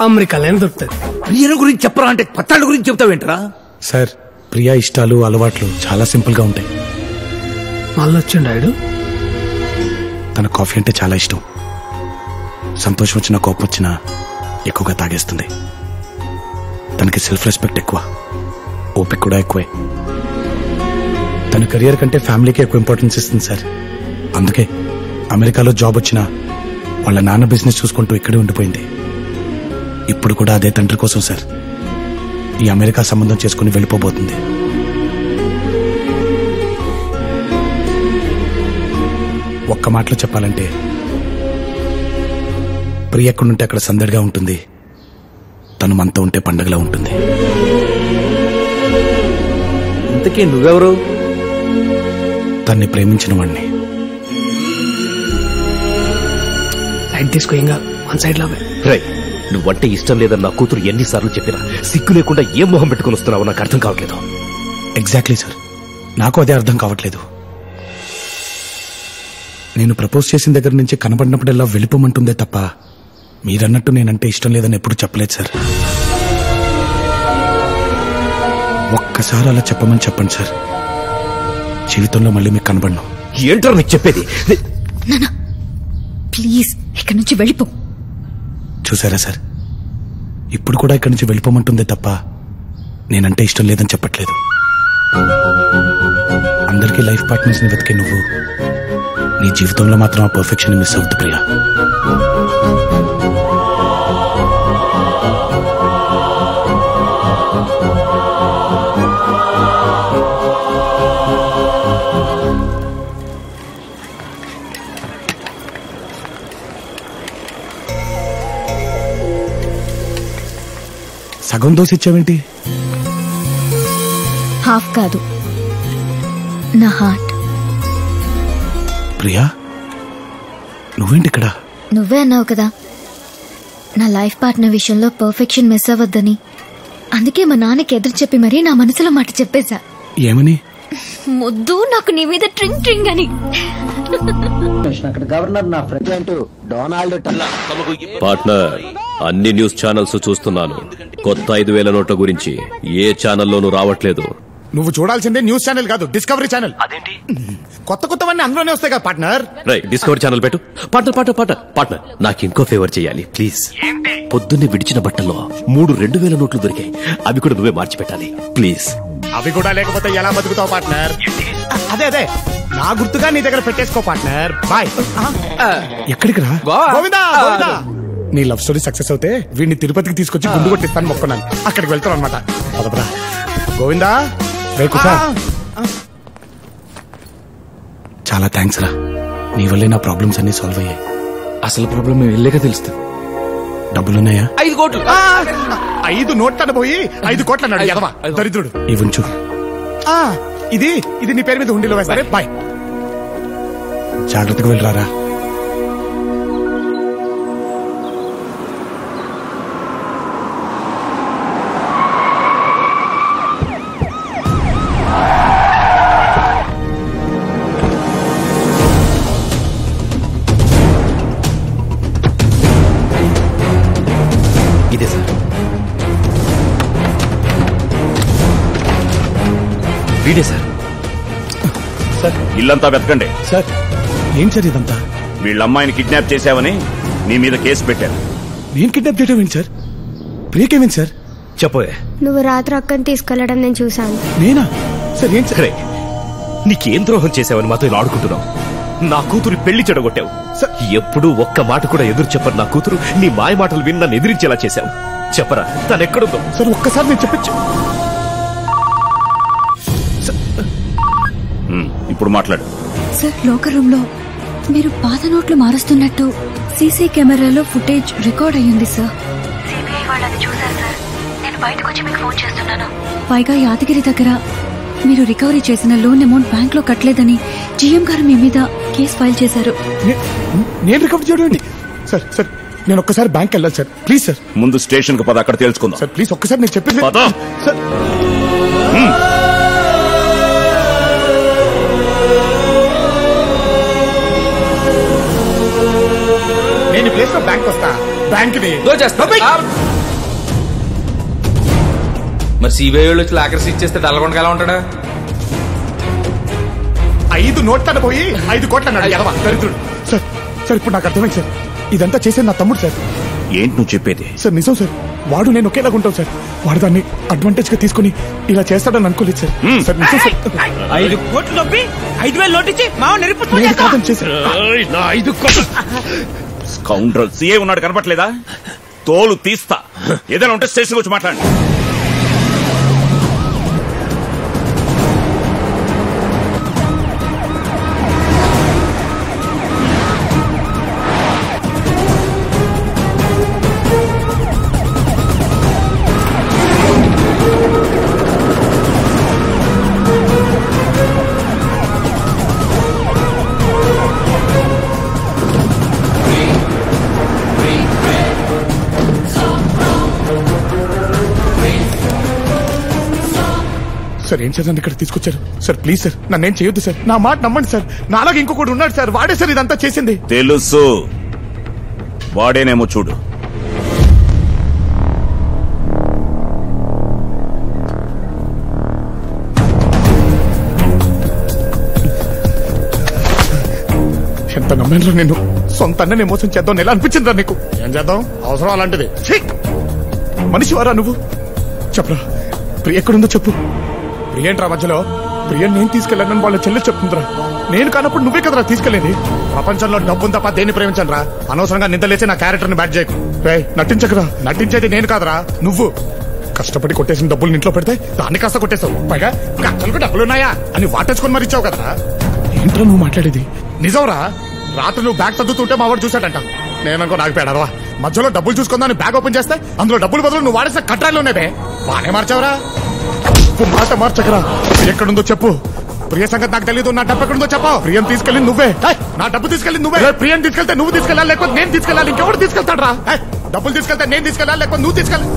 అమెరికాలో దొరుకుతుంది. ప్రియను గురించి చెప్పరా అంటే పత్తాళ్ళ గురించి చెప్తావేంటరా? సార్ ప్రియా ఇష్టాలు అలవాట్లు చాలా సింపుల్ గా ఉంటాయి. మళ్ళీ వచ్చిండాడు. తన కాఫీ అంటే చాలా ఇష్టం. సంతోషం వచ్చినా కోపం వచ్చినా ఎక్కువగా తాగేస్తుంది. తనకి సెల్ఫ్ రెస్పెక్ట్ ఎక్కువ, ఓపిక కూడా ఎక్కువే. తన కెరియర్ కంటే ఫ్యామిలీకి ఎక్కువ ఇంపార్టెన్స్ ఇస్తుంది సార్. అందుకే అమెరికాలో జాబ్ వచ్చినా వాళ్ళ నాన్న బిజినెస్ చూసుకుంటూ ఇక్కడే ఉండిపోయింది. ఇప్పుడు కూడా అదే తండ్రి కోసం సార్ ఈ అమెరికా సంబంధం చేసుకుని వెళ్ళిపోబోతుంది. ఒక్క మాటలో చెప్పాలంటే ప్రియ ఎక్కడుంటే అక్కడ సందడిగా ఉంటుంది, తను మనతో ఉంటే పండగలా ఉంటుంది. ఇంతకీ నువ్వెవరు? తన్ని ప్రేమించిన వాడిని. లైట్ తీసుకో, ఇంకా వన్ సైడ్ లో నువ్వంటే ఇష్టం లేదని నా కూతురు ఎన్నిసార్లు చెప్పినా సిగ్గు లేకుండా ఏం మొహం పెట్టుకుని వస్తున్నావో నాకు అర్థం కావట్లేదు. ఎగ్జాక్ట్లీ సార్, నాకు అదే అర్థం కావట్లేదు. నేను ప్రపోజ్ చేసిన దగ్గర నుంచి కనబడినప్పుడల్లా వెళ్ళిపోమంటుందే తప్ప మీరన్నట్టు నేనంటే ఇష్టం లేదని ఎప్పుడు చెప్పలేదు సార్. ఒక్కసారి అలా చెప్పమని చెప్పండి సార్, జీవితంలో మళ్ళీ మీకు కనబడను. ఏంటో నీకు చెప్పేది? ప్లీజ్ ఇక్కడి నుంచి వెళ్ళిపో. చూసారా సార్, ఇప్పుడు కూడా ఇక్కడి నుంచి వెళ్ళిపోమంటుందే తప్ప నేనంటే ఇష్టం లేదని చెప్పట్లేదు. అందరికీ లైఫ్ పార్ట్నర్స్ ని వెతికే నువ్వు నీ జీవితంలో మాత్రం ఆ పర్ఫెక్షన్ మిస్ అవుతుంది ప్రియా. సగం దోశ ఇచ్చావేంటి? హాఫ్ కాదు, నా హార్ట్. ప్రియా నువ్వేంటి ఇక్కడ? నువ్వే అన్నావు కదా నా లైఫ్ పార్ట్నర్ విషయంలో పర్ఫెక్షన్ మిస్ అవ్వద్దని. అందుకే మా నాన్నకి ఎదురు చెప్పి మరీ నా మనసులో మాట చెప్పేశా. ఏమని? ముద్దు నాకు నీ మీద ట్రింగ్ ట్రింగ్ అని. గవర్నర్ నా ఫ్రెండ్ డొనాల్డ్ పార్ట్నర్, అన్ని న్యూస్ ఛానల్స్ చూస్తున్నాను. కొత్త 5,000 నోట్ల గురించి ఏ ఛానల్లోనూ రావట్లేదు. నువ్వు చూడాల్సిందే న్యూస్ ఛానల్ కాదు, డిస్కవరీ ఛానల్. అదేంటి? కొత్త కొత్తవన్నీ అందులోనే వస్తాయి కదా పార్ట్నర్. డిస్కవరీ ఛానల్ పెట్టు. పార్ట్నర్ నాకు ఇంకో ఫేవర్ చేయాలి ప్లీజ్. పొద్దున్నే విడిచిన బట్టల్లో 3 2,000 నోట్లు దొరికాయి, అవి కూడా నువ్వే మార్చి పెట్టాలి ప్లీజ్. అవి కూడా లేకపోతే ఎలా బతుకుతావు పార్ట్నర్? అదే నా గుర్తుగా నీ దగ్గర పెట్టేసుకో పార్ట్నర్. బాయ్. ఎక్కడికి రా? గోవిందా. నీ లవ్ స్టోరీ సక్సెస్ అవుతే వీడిని తిరుపతికి తీసుకొచ్చి గుండు కొట్టిస్తాను మొక్కున్నాను. అక్కడికి వెళ్తాను అనమాట. పదపరా గోవిందా. చాలా థ్యాంక్స్ రా, నీ వల్లే నా ప్రాబ్లమ్స్ అన్ని సాల్వ్ అయ్యాయి. అసలు ప్రాబ్లం మేము వెళ్ళాక తెలుస్తుంది. డబ్బులున్నాయా? 5 కోట్లు. 5 నోట్లను పోయి 5 కోట్ల అన్నాడు ఎదవా దరిద్రుడు. ఇవ్వంచు. ఇది నీ పేరు మీద ఉండిలో వేస్తారే. బాయ్. జాగ్రత్తగా వెళ్ళరారా. ఇదే సార్. వీడే సార్. సార్ ఇల్లంతా వెతకండి. సార్ ఏం సార్ ఇదంతా? వీళ్ళ అమ్మాయిని కిడ్నాప్ చేశావని నీ మీద కేసు పెట్టారు. నేను కిడ్నాప్ చేయడం ఏంటి సార్? ప్రియకేమేంటి సార్? చెప్పోయే. నువ్వు రాత్రి అక్కని తీసుకెళ్లడం నేను చూశాను. నేనా సార్? ఏం సరే, నీకేం ద్రోహం చేశావని మాతో ఇలా ఆడుకుంటున్నావు? నా కూతురు పెళ్లి చెడగొట్టావు. ఎప్పుడు ఒక్క మాట కూడా ఎదురు చెప్పరు నా కూతురు. నీ మాయ మాటలు విని నన్ను ఎదిరించేలా చేశావు. చెప్పరా తనెక్కడుందో? సార్ ఒక్కసారి నేను చెప్పచ్చు. ఇప్పుడు మాట్లాడు. సార్ లోకర్ రూమ్ లో మీరు పాత నోట్లు మారుస్తున్నట్టు సీసీ కెమెరాలో ఫుటేజ్ రికార్డ్ అయ్యింది సార్. సిబిఐ వాళ్ళని చూశారు సార్. నేను బయటకు వచ్చి మీకు ఫోన్ చేస్తున్నాను. పైగా యాదగిరి దగ్గర మీరు రికవరీ చేసిన లోన్ అమౌంట్ బ్యాంక్ లో కట్టలేదని జీఎం గారు మీ మీద కేసు ఫైల్ చేశారు. నేను రికవరీ చేయడం? సార్ నేను ఒక్కసారి బ్యాంక్ వెళ్ళాలి సార్. Please sir. ముందు స్టేషన్ కు పద, అక్కడ తెలుసుకుందాం. సార్ ప్లీజ్ ఒక్కసారి నేను చెప్పేది సార్. నేను ప్లేస్ లో బ్యాంక్ వస్తా. ట్యాంక్ ని మరి సిబిఐ వాళ్ళు వచ్చి లాకర్స్ ఇచ్చేస్తే డల్లగొండగా ఎలా ఉంటాడా? 5 నోట్లను పోయి 5 కోట్ల అన్నాడు ఎడవ దరిద్రుడు. సార్ సార్ ఇప్పుడు నాకు అర్థమైంది సార్, ఇదంతా చేసేది నా తమ్ముడు సార్. ఏంటి నువ్వు చెప్పేది? సార్ నిజం సార్, వాడు నేను ఒకేలాగా ఉంటాం సార్. వాడు దాన్ని అడ్వాంటేజ్ గా తీసుకుని ఇలా చేస్తాడని అనుకోలేదు సార్. సార్ నిజం సార్. 5 కోట్లు నొప్పి 5,000 నోటిచ్చి మావ నేను కాదని చేశాను. స్కౌండ్రల్ సీఏ ఉన్నాడు కనపట్లేదా? తోలు తీస్తా. ఏదైనా ఉంటే స్టేషన్ వచ్చి మాట్లాడండి. సార్ ఏం చేద్దాం ఇక్కడ తీసుకొచ్చారు సార్? ప్లీజ్ సార్ నన్నేం చేయొద్దు సార్, నా మాట నమ్మండి సార్. నాలాగా ఇంకొకటి ఉన్నాడు సార్, వాడే సార్ ఇదంతా చేసింది. తెలుసు, వాడేనేమో చూడు. ఎంత నమ్మాను నేను, సొంత అన్ననే మోసం చేద్దాం ఎలా అనిపించిందిరా నీకు? ఏం చేద్దాం, అవసరం అలాంటిది. మనిషి వారా నువ్వు? చెప్పరా ప్రియ ఎక్కడుందో చెప్పు. ప్రియంట్రా మధ్యలో? ప్రియ నేను తీసుకెళ్ళానని వాళ్ళ చెల్లె చెప్తుందిరా. నేను కానప్పుడు నువ్వే కదరా తీసుకెళ్లేది. ప్రపంచంలో డబ్బును తప్ప దేన్ని ప్రేమించనురా. అనవసరంగా నిందలేసి నా క్యారెక్టర్ ని బ్యాట్ చేయకు. నటించకరా, నటించేది నేను కాదురా నువ్వు. కష్టపడి కొట్టేసిన డబ్బులు ఇంట్లో పెడితే దాన్ని కాస్త కొట్టేశావు. పైగా అసలు డబ్బులున్నాయా అని వాటేసుకొని మరి ఇచ్చావు కదరా. ఏంట్రా నువ్వు మాట్లాడేది? నిజంరా, రాత్రి నువ్వు బ్యాగ్ తగ్గుతుంటే మా వాడు చూశాడంట. నేననుకో నాకు పేడరా. మధ్యలో డబ్బులు చూసుకుందాని బ్యాగ్ ఓపెన్ చేస్తే అందులో డబ్బులు బదులు నువ్వు వాడేసిన కట్రాలు ఉన్నావే. బానే మార్చావురా. మాట మార్చకరా. ఎక్కడుందో చెప్పు. ప్రియ సంగతి నాకు తెలియదు. నా డబ్బు ఎక్కడుందో చెప్పు. ప్రియం తీసుకెళ్ళి నువ్వే, నా డబ్బు తీసుకెళ్ళి నువ్వే. ప్రియం తీసుకెళ్తే నువ్వు తీసుకెళ్ళాలి, లేకపోతే నేను తీసుకెళ్ళాలి. ఇంకెవరు తీసుకెళ్తాడు రా? డబ్బులు తీసుకెళ్తే నేను తీసుకెళ్ళాలి, లేకపోతే నువ్వు తీసుకెళ్ళాలి.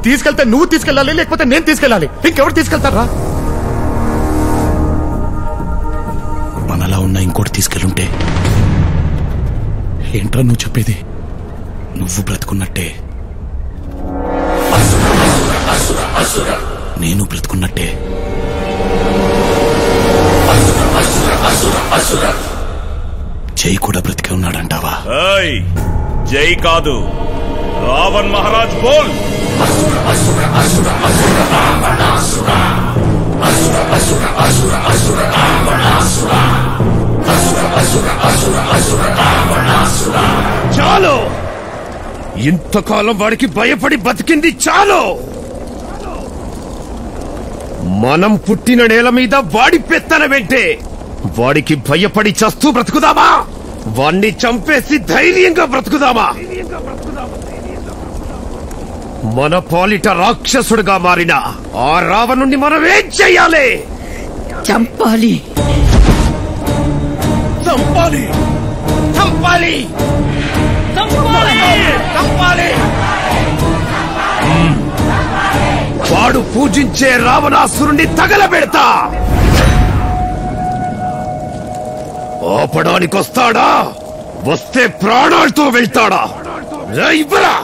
తీసుకెళ్తే నువ్వు తీసుకెళ్ళాలి, లేకపోతే నేను తీసుకెళ్ళాలి. ఇంకెవరు తీసుకెళ్తారా? మనలా ఉన్న ఇంకోటి తీసుకెళ్ళుంటే ఏంట్రా నువ్వు చెప్పేది? నువ్వు బ్రతుకున్నట్టే నేను బ్రతుకున్నట్టే. జై కూడా బ్రతికే ఉన్నాడంటావా? జై కాదు, రావణ్ మహారాజ్ బోల్. చాలు, ఇంతకాలం వాడికి భయపడి బతికింది చాలు. మనం పుట్టిన నేల మీద వాడి పెత్తనమేంటే? వాడికి భయపడి చస్తూ బ్రతుకుదామా? వాణ్ణి చంపేసి ధైర్యంగా బ్రతుకుదామా? మన పాలిట రాక్షసుడుగా మారిన ఆ రావణుణ్ణి మనం ఏం చెయ్యాలి? చంపాలి, చంపాలి, చంపాలి, చంపాలి. వాడు పూజించే రావణాసురుణ్ణి తగలబెడతా. ఆపడానికొస్తాడా? వస్తే ప్రాణాలతో వెళ్తాడా? ఇవ్వరా.